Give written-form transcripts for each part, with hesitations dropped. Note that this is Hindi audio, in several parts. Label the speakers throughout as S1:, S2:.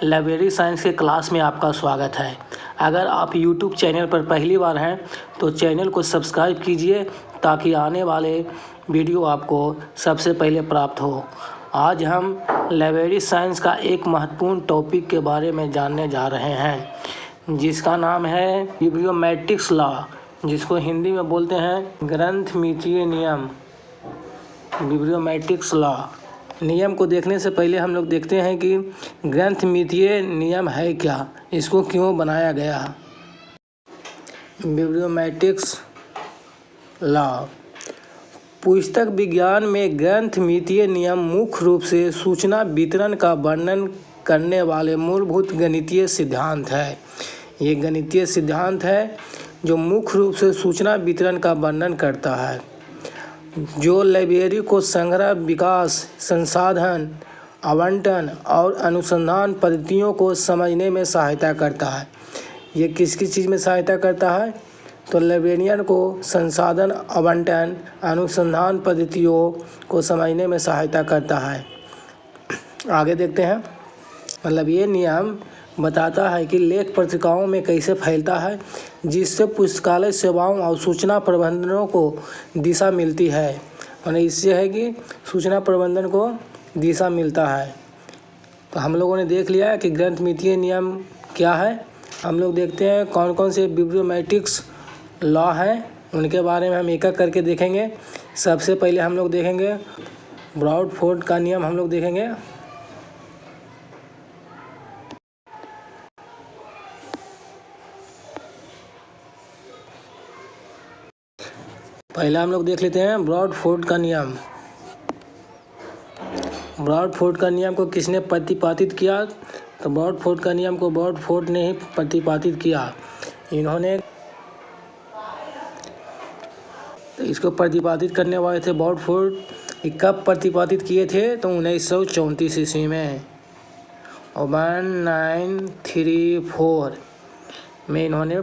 S1: लाइब्रेरी साइंस के क्लास में आपका स्वागत है। अगर आप यूट्यूब चैनल पर पहली बार हैं तो चैनल को सब्सक्राइब कीजिए ताकि आने वाले वीडियो आपको सबसे पहले प्राप्त हो। आज हम लाइब्रेरी साइंस का एक महत्वपूर्ण टॉपिक के बारे में जानने जा रहे हैं जिसका नाम है बिब्लियोमेट्रिक्स लॉ, जिसको हिंदी में बोलते हैं ग्रंथमितीय नियम। बिब्लियोमेट्रिक्स लॉ नियम को देखने से पहले हम लोग देखते हैं कि ग्रंथमितीय नियम है क्या, इसको क्यों बनाया गया। बिब्लियोमेट्रिक्स लॉ पुस्तक विज्ञान में ग्रंथमितीय नियम मुख्य रूप से सूचना वितरण का वर्णन करने वाले मूलभूत गणितीय सिद्धांत है। ये गणितीय सिद्धांत है जो मुख्य रूप से सूचना वितरण का वर्णन करता है, जो लाइब्रेरी को संग्रह, विकास, संसाधन, आवंटन और अनुसंधान पद्धतियों को समझने में सहायता करता है। ये किस किस चीज़ में सहायता करता है? तो लाइब्रेरियन को संसाधन, आवंटन, अनुसंधान पद्धतियों को समझने में सहायता करता है। आगे देखते हैं। मतलब ये नियम बताता है कि लेख पत्रिकाओं में कैसे फैलता है, जिससे पुस्तकालय सेवाओं और सूचना प्रबंधनों को दिशा मिलती है। और इससे है कि सूचना प्रबंधन को दिशा मिलता है। तो हम लोगों ने देख लिया कि ग्रंथमितीय नियम क्या है। हम लोग देखते हैं कौन कौन से बिब्लियोमेट्रिक्स लॉ हैं, उनके बारे में हम एक एक करके देखेंगे। सबसे पहले हम लोग देखेंगे ब्रॉडफोर्ड का नियम। हम लोग देखेंगे पहला हम लोग देख लेते हैं ब्रॉडफोर्ड का नियम। ब्रॉडफोर्ड का नियम को किसने प्रतिपादित किया? तो ब्रॉडफोर्ड का नियम को ब्रॉडफोर्ड ने ही प्रतिपादित किया। इन्होंने तो इसको प्रतिपादित करने वाले थे ब्रॉडफोर्ड। कब प्रतिपादित किए थे? तो 1934 ईस्वी में 1934 में इन्होंने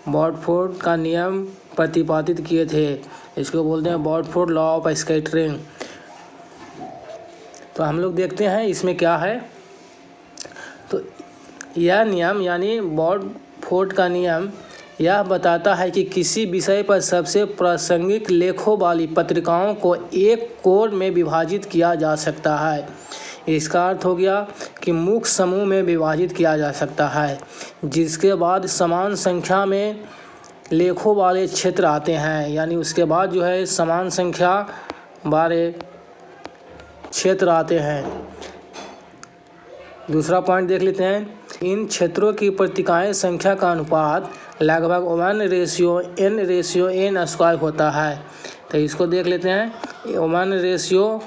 S1: ब्रॉडफोर्ड का नियम प्रतिपादित किए थे। इसको बोलते हैं ब्रॉडफोर्ड लॉ ऑफ स्कैटरिंग। तो हम लोग देखते हैं इसमें क्या है। तो यह नियम यानी ब्रॉडफोर्ड का नियम यह बताता है कि किसी विषय पर सबसे प्रासंगिक लेखों वाली पत्रिकाओं को एक कोर में विभाजित किया जा सकता है। इसका अर्थ हो गया कि मुख्य समूह में विभाजित किया जा सकता है, जिसके बाद समान संख्या में लेखों वाले क्षेत्र आते हैं। यानी उसके बाद जो है समान संख्या वाले क्षेत्र आते हैं। दूसरा पॉइंट देख लेते हैं। इन क्षेत्रों की पत्रिकाएं संख्या का अनुपात लगभग 1:n² होता है। तो इसको देख लेते हैं 1:n²।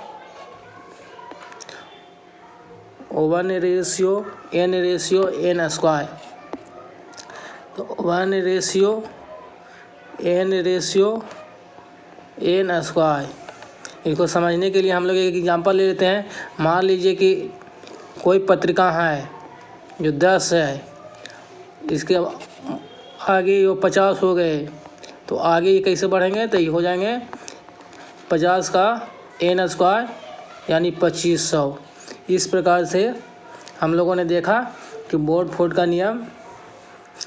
S1: तो 1:n²। इसको समझने के लिए हम लोग एक एग्जांपल ले लेते हैं। मान लीजिए कि कोई पत्रिका है जो 10 है, इसके आगे ये 50 हो गए, तो आगे ये कैसे बढ़ेंगे? तो ये हो जाएंगे 50 का n² यानी 2500। इस प्रकार से हम लोगों ने देखा कि ब्रॉडफोर्ड का नियम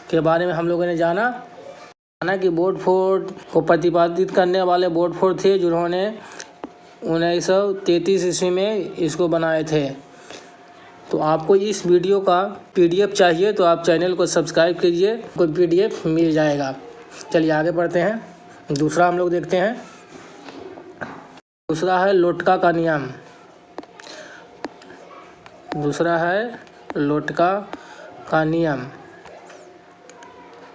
S1: के बारे में हम लोगों ने जाना कि ब्रॉडफोर्ड को प्रतिपादित करने वाले ब्रॉडफोर्ड थे, जिन्होंने 1933 ईस्वी में इसको बनाए थे। तो आपको इस वीडियो का PDF चाहिए तो आप चैनल को सब्सक्राइब कीजिए, कोई PDF मिल जाएगा। चलिए आगे बढ़ते हैं। दूसरा हम लोग देखते हैं। दूसरा है लोटका का नियम। दूसरा है लोटका का नियम।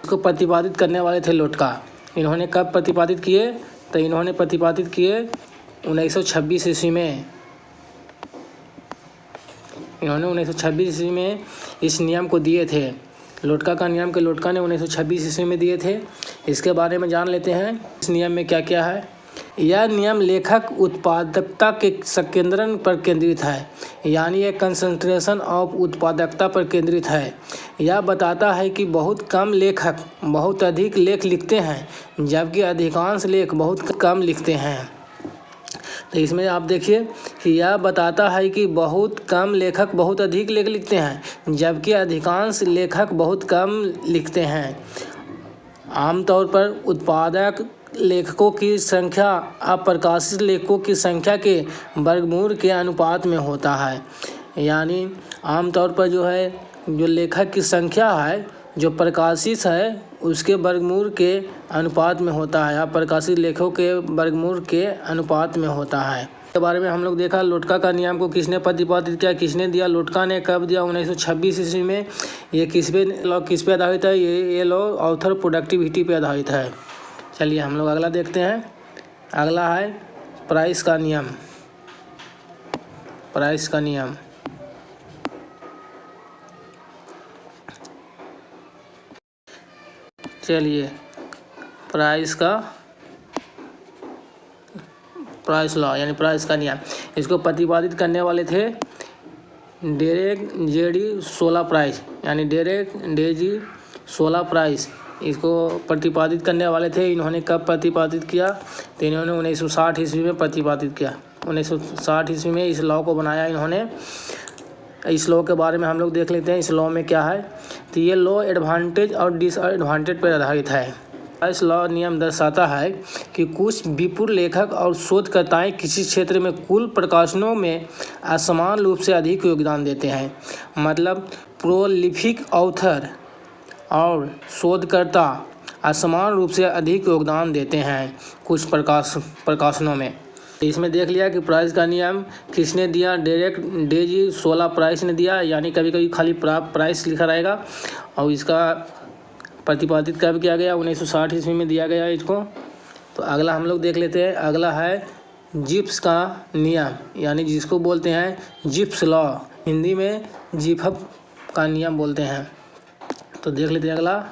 S1: इसको प्रतिपादित करने वाले थे लोटका। इन्होंने कब प्रतिपादित किए? तो इन्होंने प्रतिपादित किए 1926 ईस्वी में। इन्होंने 1926 ईस्वी में इस नियम को दिए थे। लोटका का नियम के लोटका ने 1926 ईस्वी में दिए थे। इसके बारे में जान लेते हैं इस नियम में क्या क्या है। यह नियम लेखक उत्पादकता के संकेंद्रण पर केंद्रित है, यानी यह कंसंट्रेशन ऑफ उत्पादकता पर केंद्रित है। यह बताता है कि बहुत कम लेखक बहुत अधिक लेख लिखते हैं, जबकि अधिकांश लेख बहुत कम लिखते हैं। तो इसमें आप देखिए कि यह बताता है कि बहुत कम लेखक बहुत अधिक लेख लिखते हैं, जबकि अधिकांश लेखक बहुत कम लिखते हैं। आमतौर पर उत्पादक लेखकों की संख्या अप्रकाशित लेखकों की संख्या के वर्गमूल के अनुपात में होता है। यानी आमतौर पर जो लेखक की संख्या है जो प्रकाशित है उसके वर्गमूल के अनुपात में होता है, अप्रकाशित लेखों के वर्गमूल के अनुपात में होता है। के बारे में हम लोग देखा लोटका का नियम को किसने प्रतिपादित किया, किसने दिया, लोटका ने कब दिया, 1926 ईस्वी में। ये किस पे आधारित है, ये लॉ ऑथर प्रोडक्टिविटी पे आधारित है। चलिए हम लोग अगला देखते हैं। अगला है प्राइस का नियम। प्राइस का नियम चलिए प्राइस लॉ यानी प्राइस का नियम, इसको प्रतिपादित करने वाले थे डेरेक जेडी सोला प्राइस, यानी डेरेक डेजी सोला प्राइस इसको प्रतिपादित करने वाले थे। इन्होंने कब प्रतिपादित किया, तो इन्होंने 1960 ईस्वी में प्रतिपादित किया। 1960 ईस्वी में इस लॉ को बनाया इन्होंने। इस लॉ के बारे में हम लोग देख लेते हैं। इस लॉ में क्या है, तो ये लॉ एडवांटेज और डिसएडवांटेज पर आधारित है। इस लॉ नियम दर्शाता है कि कुछ विपुल लेखक और शोधकर्ताएं किसी क्षेत्र में कुल प्रकाशनों में असमान रूप से अधिक योगदान देते हैं। मतलब प्रोलिफिक ऑथर और शोधकर्ता असमान रूप से अधिक योगदान देते हैं कुछ प्रकाशनों में। इसमें देख लिया कि प्राइस का नियम किसने दिया, डेरेक डेजी सोला प्राइस ने दिया। यानी कभी कभी खाली प्राइस लिखा रहेगा। और इसका प्रतिपादित कब किया गया, 1960 ईस्वी में दिया गया इसको। तो अगला हम लोग देख लेते हैं। अगला है जिप्स का नियम, यानी जिसको बोलते हैं जिप्स लॉ, हिंदी में जिफफ का नियम बोलते हैं। तो देख लेते हैं अगला।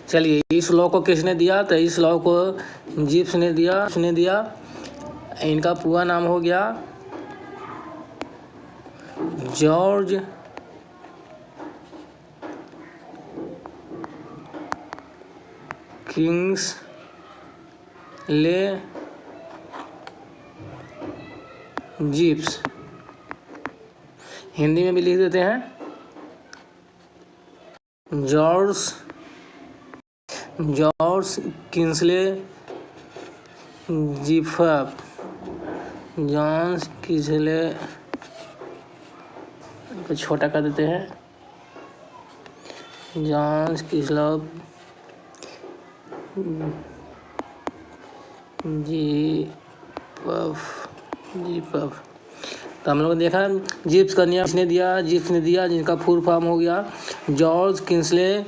S1: चलिए इस लॉ को किसने दिया, तो इस लॉ को जिप्स ने दिया। इनका पूरा नाम हो गया जॉर्ज किंग्सले जिप्स, हिंदी में भी लिख देते हैं जॉर्ज किंग्सले जिफफ। जॉन्स किंग्सले को छोटा कर देते हैं, जॉन्स किंग्सले जिफफ। तो हम लोगों ने देखा जिप्स का नियम जिप्स ने दिया, जिनका फुल फॉर्म हो गया जॉर्ज किंग्सले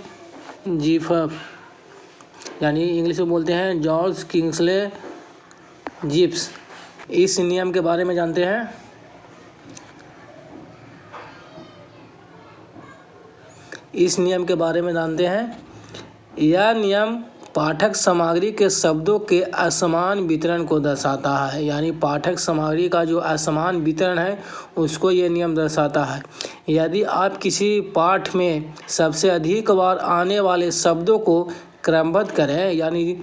S1: जिफफ, यानी इंग्लिश में बोलते हैं जॉर्ज किंग्सले जिप्स। इस नियम के बारे में जानते हैं। यह नियम पाठक सामग्री के शब्दों के असमान वितरण को दर्शाता है। यानी पाठक सामग्री का जो असमान वितरण है उसको ये नियम दर्शाता है। यदि आप किसी पाठ में सबसे अधिक बार आने वाले शब्दों को क्रमबद्ध करें, यानी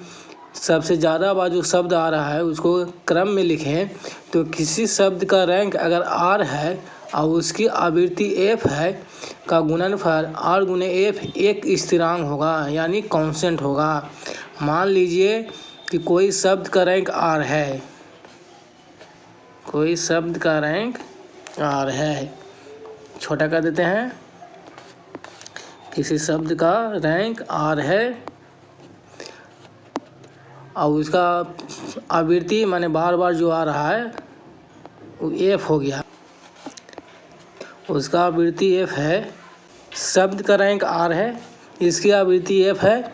S1: सबसे ज़्यादा बार जो शब्द आ रहा है उसको क्रम में लिखें, तो किसी शब्द का रैंक अगर R है और उसकी आवृत्ति F है का गुणनफल R गुने F एक स्थिरांक होगा, यानी कांस्टेंट होगा। मान लीजिए कि कोई शब्द का रैंक R है, छोटा कर देते हैं। किसी शब्द का रैंक R है और उसका आवृत्ति माने बार बार जो आ रहा है वो F हो गया, उसका आवृत्ति F है। शब्द का रैंक R है, इसकी आवृत्ति F है।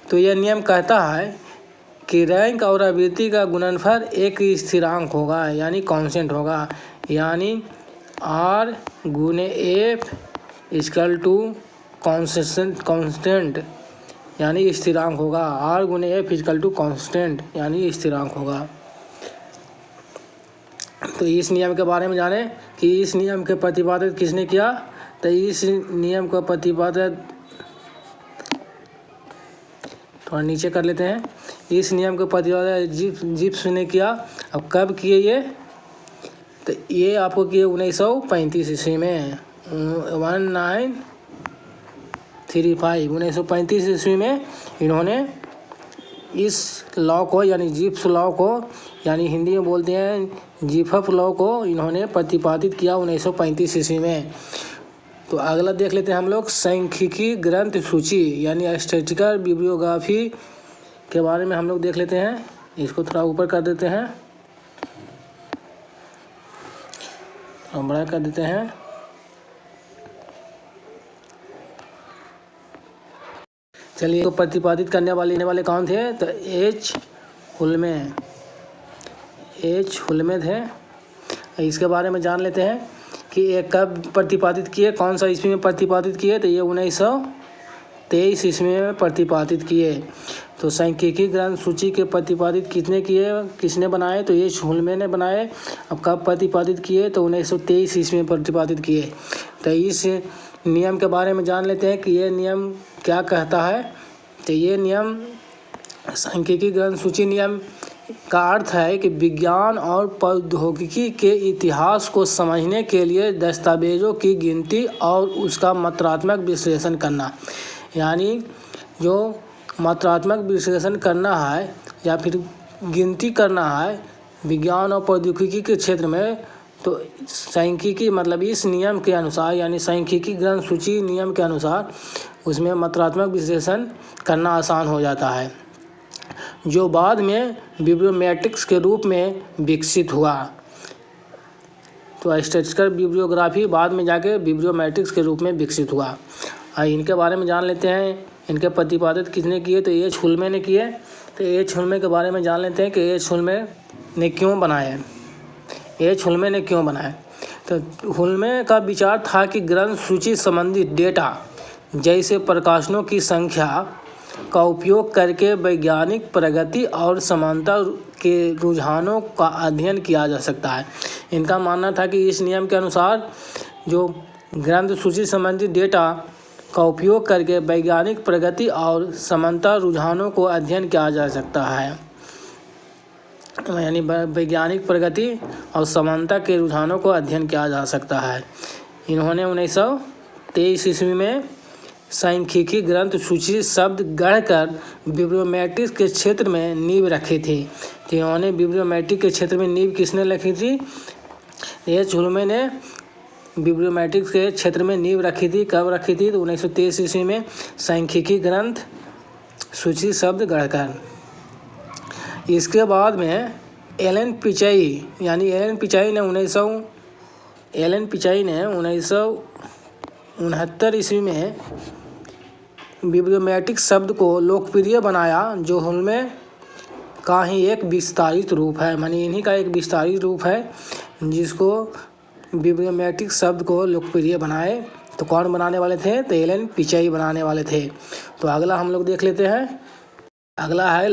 S1: तो यह नियम कहता है कि रैंक और आवृत्ति का गुणनफल एक स्थिरांक होगा, यानी कांस्टेंट होगा। यानी R गुने F इक्वल टू कांस्टेंट, यानी स्थिरांक होगा। R गुने F इक्वल टू कांस्टेंट, यानी स्थिरांक होगा। तो इस नियम के बारे में जाने कि इस नियम के प्रतिपादित किसने किया, तो इस नियम का प्रतिपादित थोड़ा नीचे कर लेते हैं। इस नियम का प्रतिपादन जिप्स ने किया। अब कब किए ये? तो ये आपको किए 1935 ईस्वी में, 1935 ईस्वी में इन्होंने इस लॉ को यानी जिप्स लॉ को, यानी हिंदी में बोलते हैं जिफफ लॉ को, इन्होंने प्रतिपादित किया 1935 ईस्वी में। तो अगला देख लेते हैं हम लोग सांख्यिकी ग्रंथ सूची यानी स्टैटिस्टिकल बिब्लियोग्राफी के बारे में हम लोग देख लेते हैं। इसको थोड़ा ऊपर कर देते हैं, और बड़ा कर देते हैं। चलिए, तो प्रतिपादित करने वाले कौन थे? तो एच हुल्मे थे। इसके बारे में जान लेते हैं कि ये कब प्रतिपादित किए, कौन सा ईस्वी में प्रतिपादित किए? तो ये 1923 ईस्वी में प्रतिपादित किए। तो सांख्यिकी ग्रंथ सूची के प्रतिपादित किसने बनाए? तो एच हुल्मे ने बनाए। अब कब प्रतिपादित किए? तो 1923 ईस्वी में प्रतिपादित किए। तो इस नियम के बारे में जान लेते हैं कि ये नियम क्या कहता है। तो ये नियम सांख्यिकी ग्रंथ सूची नियम का अर्थ है कि विज्ञान और प्रौद्योगिकी के इतिहास को समझने के लिए दस्तावेजों की गिनती और उसका मात्रात्मक विश्लेषण करना। यानी जो मात्रात्मक विश्लेषण करना है या फिर गिनती करना है विज्ञान और प्रौद्योगिकी के क्षेत्र में, तो सांख्यिकी मतलब इस नियम के अनुसार यानी सांख्यिकी ग्रंथ सूची नियम के अनुसार उसमें मात्रात्मक विश्लेषण करना आसान हो जाता है, जो बाद में बिब्लियोमेट्रिक्स के रूप में विकसित हुआ। तो स्टैटिस्टिकल बिब्लियोग्राफी बाद में जाके बिब्लियोमेट्रिक्स के रूप में विकसित हुआ। इनके बारे में जान लेते हैं, इनके प्रतिपादित किसने किए? तो एच हुल्मे ने किए। तो एच हुल्मे के बारे में जान लेते हैं कि एच हुल्मे ने क्यों बनाए। तो हुल्मे का विचार था कि ग्रंथ सूची संबंधित डेटा जैसे प्रकाशनों की संख्या का उपयोग करके वैज्ञानिक प्रगति और समानता के रुझानों का अध्ययन किया जा सकता है। इनका मानना था कि इस नियम के अनुसार जो ग्रंथ सूची संबंधित डेटा का उपयोग करके वैज्ञानिक प्रगति और समानता रुझानों को अध्ययन किया जा सकता है, यानी वैज्ञानिक प्रगति और समानता के रुझानों को अध्ययन किया जा सकता है। इन्होंने 1923 ईस्वी में सांख्यिकी ग्रंथ सूची शब्द गढ़कर बिब्लियोमेट्रिक्स के क्षेत्र में नींव रखी थी। तो इन्होंने बिब्लियोमेट्रिक्स के क्षेत्र में नींव किसने रखी थी? एच हुल्मे ने बिब्लियोमेट्रिक्स के क्षेत्र में नींव रखी थी। कब रखी थी? तो 1923 ईस्वी में सांख्यिकी ग्रंथ सूची शब्द गढ़कर। इसके बाद में एलन पिचाई ने 1969 ईस्वी में बिब्लियोमेट्रिक्स शब्द को लोकप्रिय बनाया, जो हुल्मे का ही एक विस्तारित रूप है। मानी इन्हीं का एक विस्तारित रूप है जिसको बिब्लियोमेट्रिक्स शब्द को लोकप्रिय बनाए। तो कौन बनाने वाले थे? तो एलन पिचाई बनाने वाले थे। तो अगला हम लोग देख लेते हैं, अगला है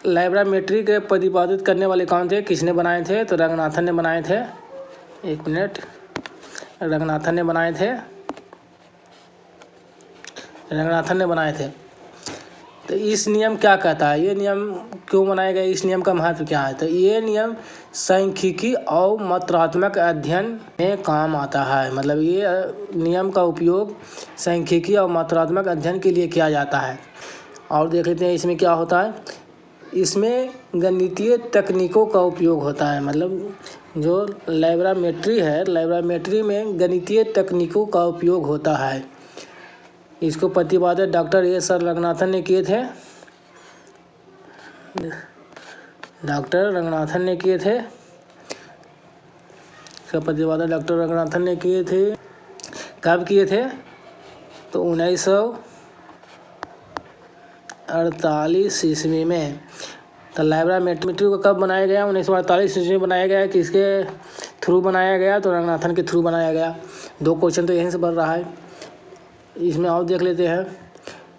S1: लाइब्रामेट्री के प्रतिपादित करने वाले कौन थे? किसने बनाए थे? तो रंगनाथन ने बनाए थे। रंगनाथन ने बनाए थे। तो इस नियम क्या कहता है? ये नियम क्यों बनाया गया? इस नियम का महत्व क्या है? तो ये नियम सांख्यिकी और मात्रात्मक अध्ययन में काम आता है। मतलब ये नियम का उपयोग सांख्यिकी और मात्रात्मक अध्ययन के लिए किया जाता है। और देख लेते हैं इसमें क्या होता है। इसमें गणितीय तकनीकों का उपयोग होता है। मतलब जो लाइब्रामेट्री में गणितीय तकनीकों का उपयोग होता है। इसको प्रतिपादित डॉक्टर एस आर रंगनाथन ने किए थे। इसका प्रतिपादन डॉक्टर रंगनाथन ने किए थे। कब किए थे? तो 1948 ईस्वी में। तो लाइब्रामेट्री को कब बनाया गया? 1948 ईस्वी में बनाया गया। किसके थ्रू बनाया गया? तो रंगनाथन के थ्रू बनाया गया। 2 क्वेश्चन तो यहीं से बन रहा है। इसमें और देख लेते हैं।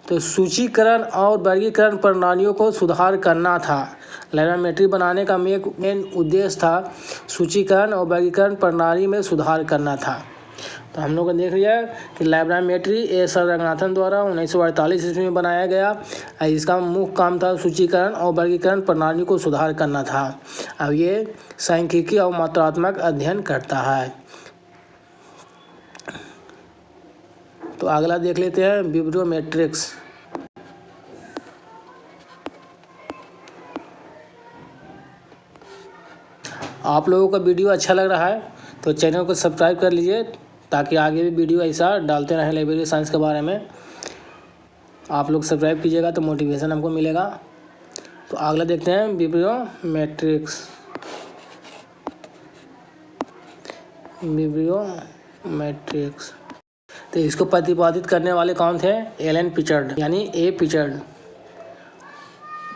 S1: तो सूचीकरण और वर्गीकरण प्रणालियों को सुधार करना था। लाइब्रामेट्री बनाने का मेन उद्देश्य था सूचीकरण और वर्गीकरण प्रणाली में सुधार करना था। तो हम लोग ने देख लिया कि लैब्रामेट्री एस आर रंगनाथन द्वारा 1948 ईस्वी में बनाया गया। इसका मुख्य काम था सूचीकरण और वर्गीकरण प्रणाली को सुधार करना था। अब ये सांख्यिकी और मात्रात्मक अध्ययन करता है। तो अगला देख लेते हैं बिब्लियोमेट्रिक्स। आप लोगों का वीडियो अच्छा लग रहा है तो चैनल को सब्सक्राइब कर लीजिए, ताकि आगे भी वीडियो ऐसा डालते रहें लाइब्रेरी साइंस के बारे में। आप लोग सब्सक्राइब कीजिएगा तो मोटिवेशन हमको मिलेगा। तो अगला देखते हैं बिब्लियोमेट्रिक्स। बिब्लियोमेट्रिक्स तो इसको प्रतिपादित करने वाले कौन थे? एलन पिचर्ड यानी ए पिचर्ड।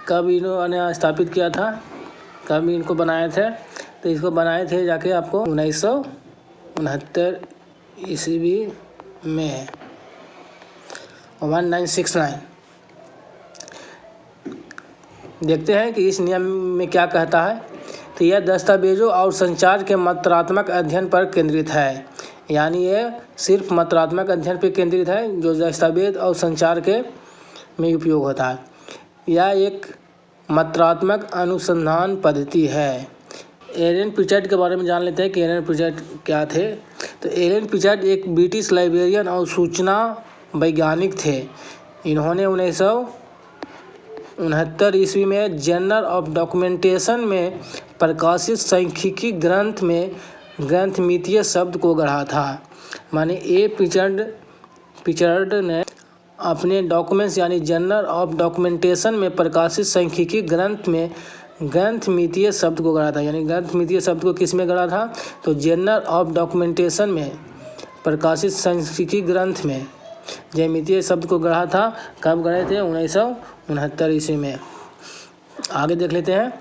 S1: कब इन्होंने स्थापित किया था, कब इनको बनाए थे? तो इसको बनाए थे जाके आपको 1969 ईस्वी में 1969। देखते हैं कि इस नियम में क्या कहता है। तो यह दस्तावेजों और संचार के मात्रात्मक अध्ययन पर केंद्रित है, यानी ये सिर्फ मात्रात्मक अध्ययन पर केंद्रित है जो दस्तावेज और संचार के में उपयोग होता है। यह एक मात्रात्मक अनुसंधान पद्धति है। एलन पिचर्ड के बारे में जान लेते हैं कि एलन पिचर्ड क्या थे। तो एलन पिचर्ड एक ब्रिटिश लाइब्रेरियन और सूचना वैज्ञानिक थे। इन्होंने 1969 ईस्वी में जर्नल ऑफ डॉक्यूमेंटेशन में प्रकाशित सांख्यिकी ग्रंथ में ग्रंथमितीय शब्द को गढ़ा था। माने ए पिचर्ड ने अपने डॉक्यूमेंट्स यानी जर्नल ऑफ डॉक्यूमेंटेशन में प्रकाशित सांख्यिकी ग्रंथ में ग्रंथमितीय शब्द को गढ़ा था। यानी ग्रंथमितीय शब्द को किस में गढ़ा था? तो जर्नल ऑफ डॉक्यूमेंटेशन में प्रकाशित सांख्यिकी ग्रंथ में ज्यामितीय शब्द को गढ़ा था। कब गढ़े थे? 1969 ईस्वी में। आगे देख लेते हैं।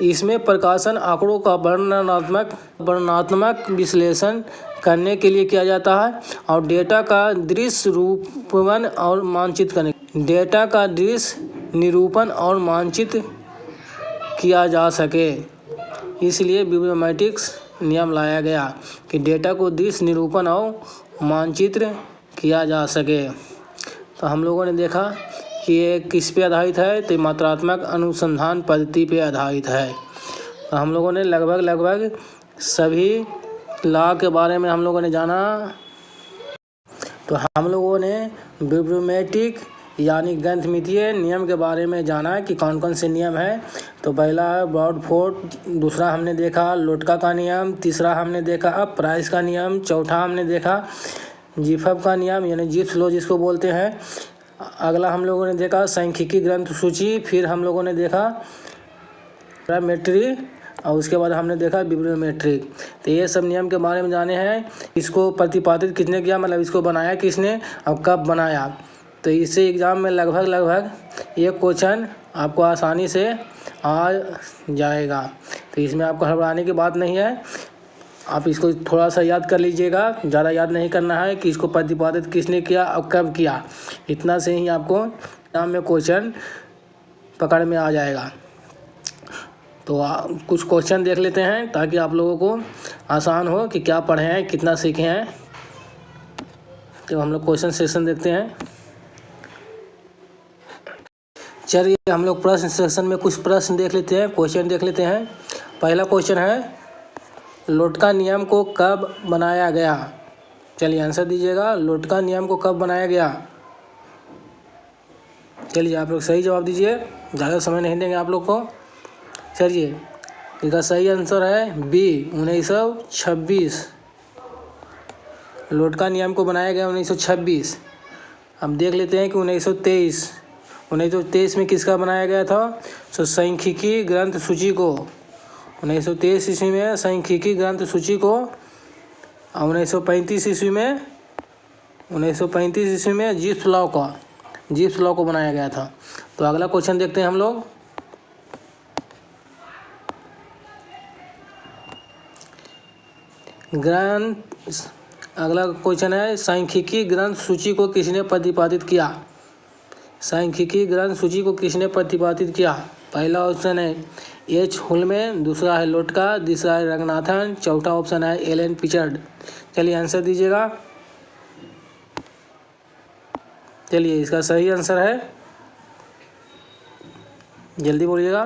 S1: इसमें प्रकाशन आंकड़ों का वर्णनात्मक विश्लेषण करने के लिए किया जाता है और डेटा का दृश्य रूपन और मानचित्र निरूपण और मानचित्र किया जा सके। इसलिए बिब्लियोमेट्रिक्स नियम लाया गया कि डेटा को दृश्य निरूपण और मानचित्र किया जा सके। तो हम लोगों ने देखा कि ये किस पे आधारित है? तो मात्रात्मक अनुसंधान पद्धति पे आधारित है। तो हम लोगों ने लगभग सभी लॉ के बारे में हम लोगों ने जाना। तो हम लोगों ने बिब्लियोमेट्रिक यानी ग्रंथमितीय नियम के बारे में जाना कि कौन कौन से नियम है। तो पहला है ब्रॉडफोर्ड, दूसरा हमने देखा लोटका का नियम, तीसरा हमने देखा प्राइस का नियम, चौथा हमने देखा जीफब का नियम यानी जीफ्स लॉ जिसको बोलते हैं। अगला हम लोगों ने देखा सांख्यिकी ग्रंथ सूची, फिर हम लोगों ने देखा पैरामेट्री और उसके बाद हमने देखा बिब्लियोमेट्रिक। तो ये सब नियम के बारे में जाने हैं। इसको प्रतिपादित किसने किया, मतलब इसको बनाया किसने और कब बनाया। तो इससे एग्ज़ाम में लगभग ये क्वेश्चन आपको आसानी से आ जाएगा। तो इसमें आपको घबराने की बात नहीं है। आप इसको थोड़ा सा याद कर लीजिएगा, ज़्यादा याद नहीं करना है कि इसको प्रतिपादित किसने किया और कब किया। इतना से ही आपको एग्जाम में क्वेश्चन पकड़ में आ जाएगा। तो कुछ क्वेश्चन देख लेते हैं ताकि आप लोगों को आसान हो कि क्या पढ़े हैं, कितना सीखे हैं। तो हम लोग क्वेश्चन सेशन देखते हैं। चलिए हम लोग प्रश्न सेक्शन में कुछ प्रश्न देख लेते हैं, क्वेश्चन देख लेते हैं। पहला क्वेश्चन है लोटका नियम को कब बनाया गया? चलिए आंसर दीजिएगा। लोटका नियम को कब बनाया गया? चलिए आप लोग सही जवाब दीजिए, ज़्यादा समय नहीं देंगे आप लोग को। चलिए इसका सही आंसर है बी 1926। लोटका नियम को बनाया गया 1926। अब देख लेते हैं कि 1923 में किसका बनाया गया था? तो सांख्यिकी ग्रंथ सूची को 1923 ईस्वी में सांख्यिकी ग्रंथ सूची को 1935 ईस्वी में जीफ्स लॉ को बनाया गया था। तो अगला क्वेश्चन देखते हैं हम लोग। अगला क्वेश्चन है सांख्यिकी ग्रंथ सूची को किसने प्रतिपादित किया? सांख्यिकी ग्रंथ सूची को किसने प्रतिपादित किया? पहला ऑप्शन है एच हुलमेन, दूसरा है लोटका, तीसरा है रंगनाथन, चौथा ऑप्शन है एलन पिचर्ड। चलिए आंसर दीजिएगा। चलिए इसका सही आंसर है, जल्दी बोलिएगा।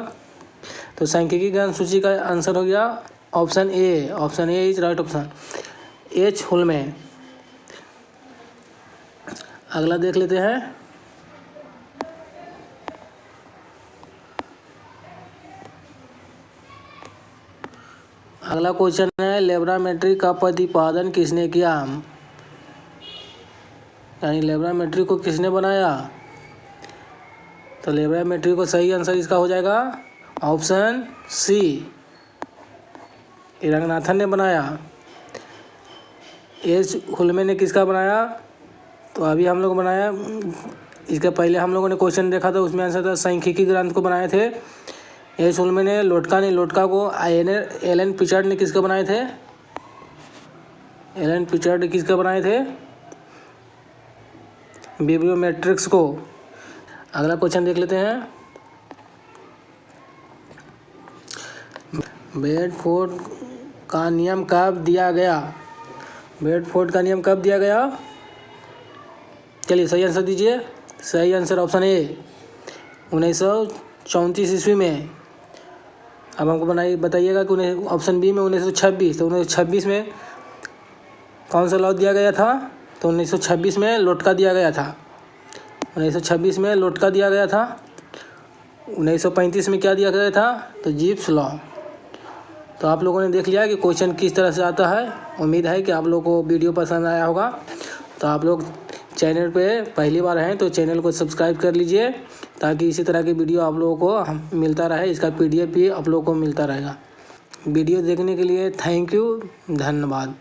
S1: तो सांख्यिकी ज्ञान सूची का आंसर हो गया option A. Option A is right option, एच हुलमेन। अगला देख लेते हैं। अगला क्वेश्चन है लेब्रामेट्री का प्रतिपादन किसने किया, यानी लेब्रामेट्री को किसने बनाया। तो लेब्रामेट्री को सही आंसर इसका हो जाएगा ऑप्शन सी, रंगनाथन ने बनाया। एच हुलमेन ने किसका बनाया, तो अभी हम लोग बनाया, इसके पहले हम लोगों ने क्वेश्चन देखा था, उसमें आंसर था सांख्यिकी ग्रंथ को बनाए थे एच हुलमेन ने। लोटका को एलन पिचर्ड ने किसके बनाए थे, एलन पिचर्ड किसके बनाए थे, बिब्लियोमेट्रिक्स को। अगला क्वेश्चन देख लेते हैं। बेडफोर्ड का नियम कब दिया गया, बेडफोर्ड का नियम कब दिया गया। चलिए सही आंसर दीजिए। सही आंसर ऑप्शन ए 1934 ईस्वी में। अब हमको बताइएगा कि ऑप्शन बी में 1926, तो 1926 में कौन सा लॉ दिया गया था, तो 1926 में लोटका दिया गया था। 1926 में लोटका दिया गया था। 1935 में क्या दिया गया था, तो जिप्स लॉ। तो आप लोगों ने देख लिया कि क्वेश्चन किस तरह से आता है। उम्मीद है कि आप लोगों को वीडियो पसंद आया होगा। तो आप लोग चैनल पे पहली बार हैं तो चैनल को सब्सक्राइब कर लीजिए, ताकि इसी तरह की वीडियो आप लोगों को मिलता रहे। इसका PDF भी आप लोगों को मिलता रहेगा। वीडियो देखने के लिए थैंक यू, धन्यवाद।